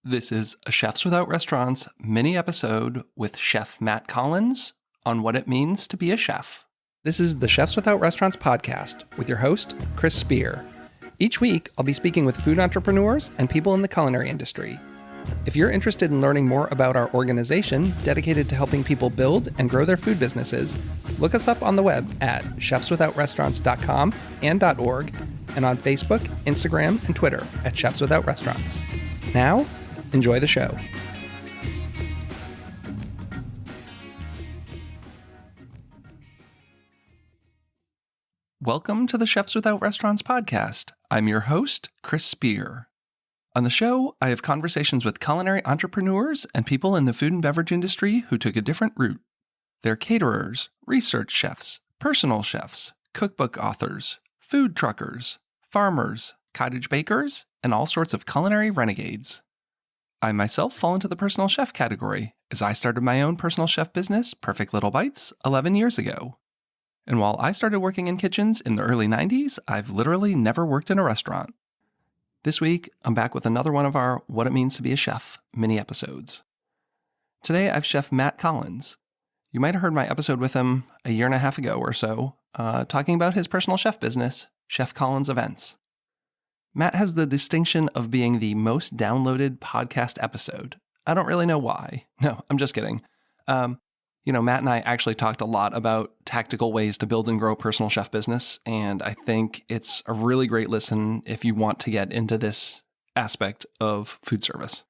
This is a Chefs Without Restaurants mini episode with Chef Matt Collins on what it means to be a chef. This is the Chefs Without Restaurants podcast with your host, Chris Spear. Each week, I'll be speaking with food entrepreneurs and people in the culinary industry. If you're interested in learning more about our organization dedicated to helping people build and grow their food businesses, look us up on the web at chefswithoutrestaurants.com and .org, and on Facebook, Instagram, and Twitter at Chefs Without Restaurants. Now, enjoy the show. Welcome to the Chefs Without Restaurants podcast. I'm your host, Chris Spear. On the show, I have conversations with culinary entrepreneurs and people in the food and beverage industry who took a different route. They're caterers, research chefs, personal chefs, cookbook authors, food truckers, farmers, cottage bakers, and all sorts of culinary renegades. I myself fall into the personal chef category, as I started my own personal chef business, Perfect Little Bites, 11 years ago. And while I started working in kitchens in the early 90s, I've literally never worked in a restaurant. This week, I'm back with another one of our What It Means to Be a Chef mini episodes. Today, I've Chef Matt Collins. You might have heard my episode with him a year and a half ago or so, talking about his personal chef business, Chef Collins Events. Matt has the distinction of being the most downloaded podcast episode. I don't really know why. No, I'm just kidding. Matt and I actually talked a lot about tactical ways to build and grow a personal chef business, and I think it's a really great listen if you want to get into this aspect of food service.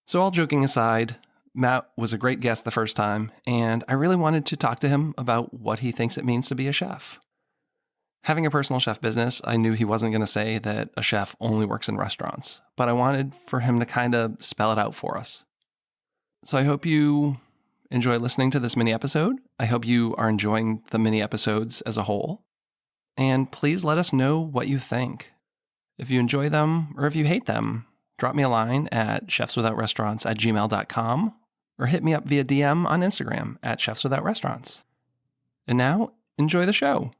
So all joking aside, Matt was a great guest the first time, and I really wanted to talk to him about what he thinks it means to be a chef. Having a personal chef business, I knew he wasn't going to say that a chef only works in restaurants, but I wanted for him to kind of spell it out for us. So I hope you enjoy listening to this mini episode. I hope you are enjoying the mini episodes as a whole. And please let us know what you think. If you enjoy them or if you hate them, drop me a line at chefswithoutrestaurants@gmail.com or hit me up via DM on Instagram at chefswithoutrestaurants. And now, enjoy the show.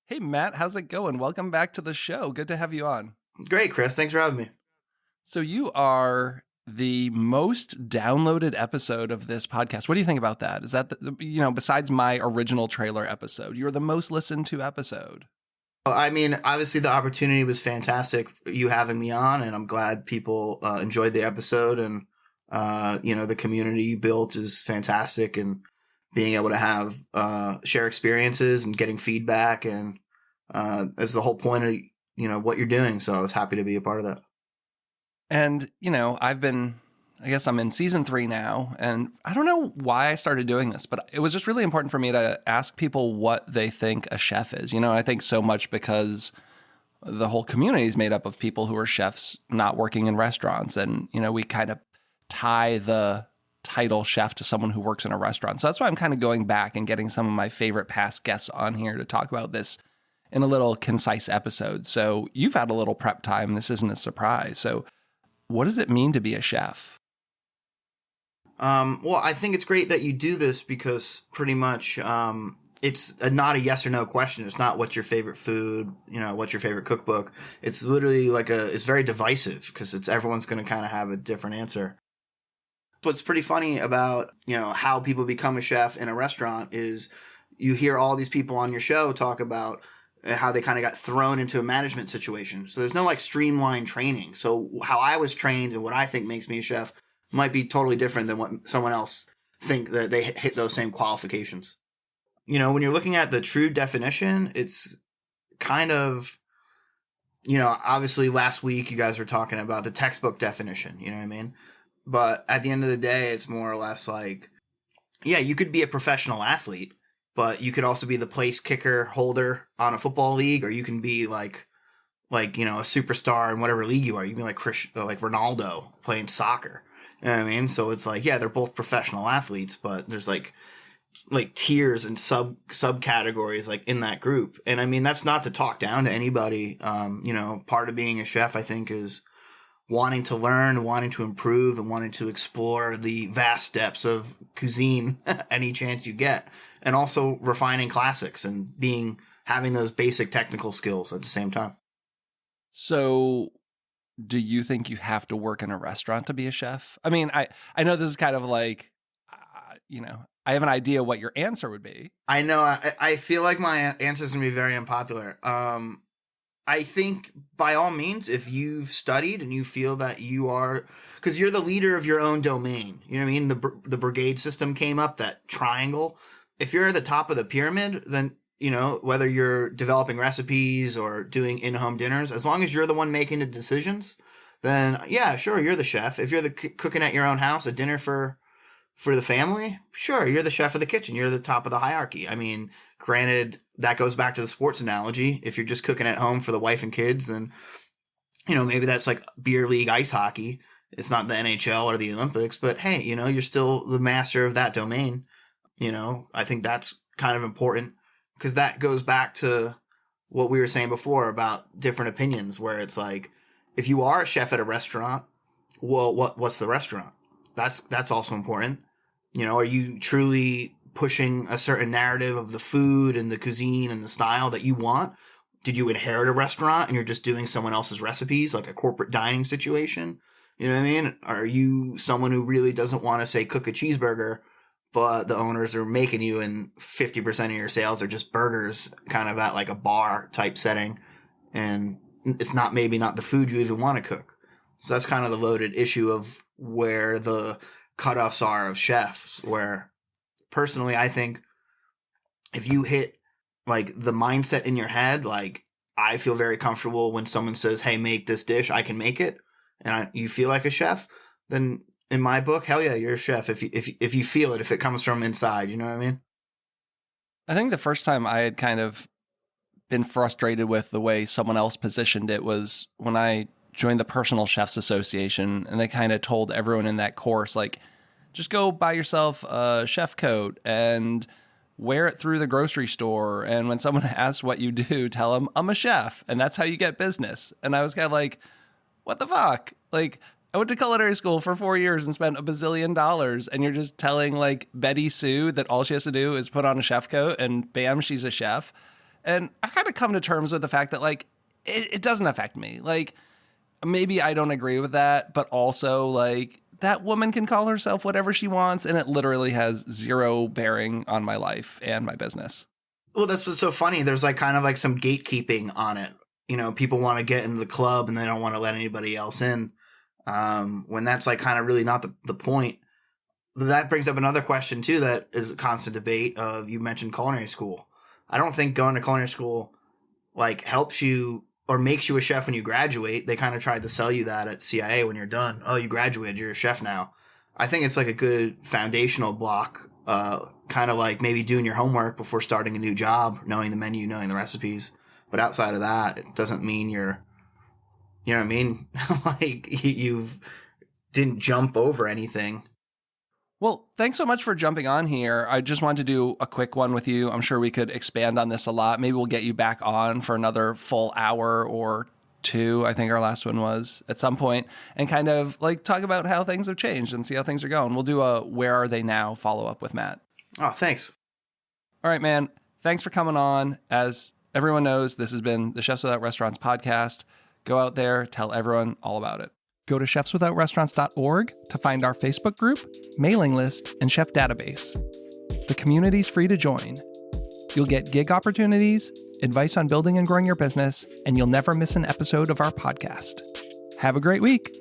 Hey, Matt, how's it going? Welcome back to the show. Good to have you on. Great, Chris. Thanks for having me. So you are the most downloaded episode of this podcast. What do you think about that? Is that, besides my original trailer episode, you're the most listened to episode? I mean, obviously the opportunity was fantastic for you having me on, and I'm glad people enjoyed the episode, and, the community you built is fantastic, and being able to have share experiences and getting feedback, and that's the whole point of what you're doing. So I was happy to be a part of that. And I guess I'm in season 3 now, and I don't know why I started doing this, but it was just really important for me to ask people what they think a chef is. I think so much because the whole community is made up of people who are chefs not working in restaurants, and we kind of tie the title chef to someone who works in a restaurant. So that's why I'm kind of going back and getting some of my favorite past guests on here to talk about this in a little concise episode. So you've had a little prep time. This isn't a surprise. So what does it mean to be a chef? Well, I think it's great that you do this because pretty much it's not a yes or no question. It's not what's your favorite food, what's your favorite cookbook. It's literally it's very divisive because everyone's going to kind of have a different answer. What's pretty funny about, how people become a chef in a restaurant is you hear all these people on your show talk about how they kind of got thrown into a management situation. So there's no streamlined training. So how I was trained and what I think makes me a chef might be totally different than what someone else think that they hit those same qualifications. When you're looking at the true definition, it's kind of, obviously last week you guys were talking about the textbook definition, you know what I mean? But at the end of the day, it's more or less you could be a professional athlete, but you could also be the place kicker holder on a football league, or you can be a superstar in whatever league you are. You can be like Ronaldo playing soccer. You know what I mean? So it's they're both professional athletes, but there's tiers and subcategories in that group. And I mean, that's not to talk down to anybody. Part of being a chef, I think, is wanting to learn, wanting to improve, and wanting to explore the vast depths of cuisine any chance you get, and also refining classics and having those basic technical skills at the same time. So do you think you have to work in a restaurant to be a chef? I mean, I know this is kind of like, I have an idea what your answer would be. I know. I feel like my answer is going to be very unpopular. I think by all means, if you've studied and you feel that you are, because you're the leader of your own domain, you know what I mean? The brigade system came up, that triangle. If you're at the top of the pyramid, then, whether you're developing recipes or doing in-home dinners, as long as you're the one making the decisions, then yeah, sure, you're the chef. If you're the cooking at your own house, a dinner for the family, sure, you're the chef of the kitchen. You're the top of the hierarchy. I mean, granted, that goes back to the sports analogy. If you're just cooking at home for the wife and kids, then, maybe that's like beer league ice hockey. It's not the NHL or the Olympics, but hey, you're still the master of that domain. I think that's kind of important because that goes back to what we were saying before about different opinions, where it's like, if you are a chef at a restaurant, well, what's the restaurant? That's also important. Are you truly pushing a certain narrative of the food and the cuisine and the style that you want? Did you inherit a restaurant and you're just doing someone else's recipes, like a corporate dining situation? You know what I mean? Are you someone who really doesn't want to, say, cook a cheeseburger, but the owners are making you and 50% of your sales are just burgers, kind of at like a bar type setting, and it's maybe not the food you even want to cook? So that's kind of the loaded issue of where the cutoffs are of chefs, where personally I think if you hit like the mindset in your head, like I feel very comfortable when someone says, hey, make this dish, I can make it, and you feel like a chef, then in my book, hell yeah, you're a chef. If you feel it, if it comes from inside, you know what I mean? I think the first time I had kind of been frustrated with the way someone else positioned it was when I joined the Personal Chefs Association, and they kind of told everyone in that course, like, just go buy yourself a chef coat and wear it through the grocery store. And when someone asks what you do, tell them I'm a chef, and that's how you get business. And I was kind of like, what the fuck? Like, I went to culinary school for 4 years and spent $1 bazillion, and you're just telling like Betty Sue that all she has to do is put on a chef coat and bam, she's a chef. And I've kind of come to terms with the fact that like, it doesn't affect me. Like, maybe I don't agree with that, but also like that woman can call herself whatever she wants, and it literally has zero bearing on my life and my business. Well, that's what's so funny. There's like kind of like some gatekeeping on it. People want to get into the club and they don't want to let anybody else in. When that's like kind of really not the point. That brings up another question too that is a constant debate of, you mentioned culinary school. I don't think going to culinary school like helps you or makes you a chef when you graduate. They kind of tried to sell you that at CIA when you're done. Oh, you graduated, you're a chef now. I think it's like a good foundational block, kind of like maybe doing your homework before starting a new job, knowing the menu, knowing the recipes. But outside of that, it doesn't mean you're, you know what I mean? Like you didn't jump over anything. Well, thanks so much for jumping on here. I just wanted to do a quick one with you. I'm sure we could expand on this a lot. Maybe we'll get you back on for another full hour or two. I think our last one was at some point, and kind of like talk about how things have changed and see how things are going. We'll do a Where Are They Now follow up with Matt. Oh, thanks. All right, man. Thanks for coming on. As everyone knows, this has been the Chefs Without Restaurants podcast. Go out there, tell everyone all about it. Go to chefswithoutrestaurants.org to find our Facebook group, mailing list, and chef database. The community's free to join. You'll get gig opportunities, advice on building and growing your business, and you'll never miss an episode of our podcast. Have a great week.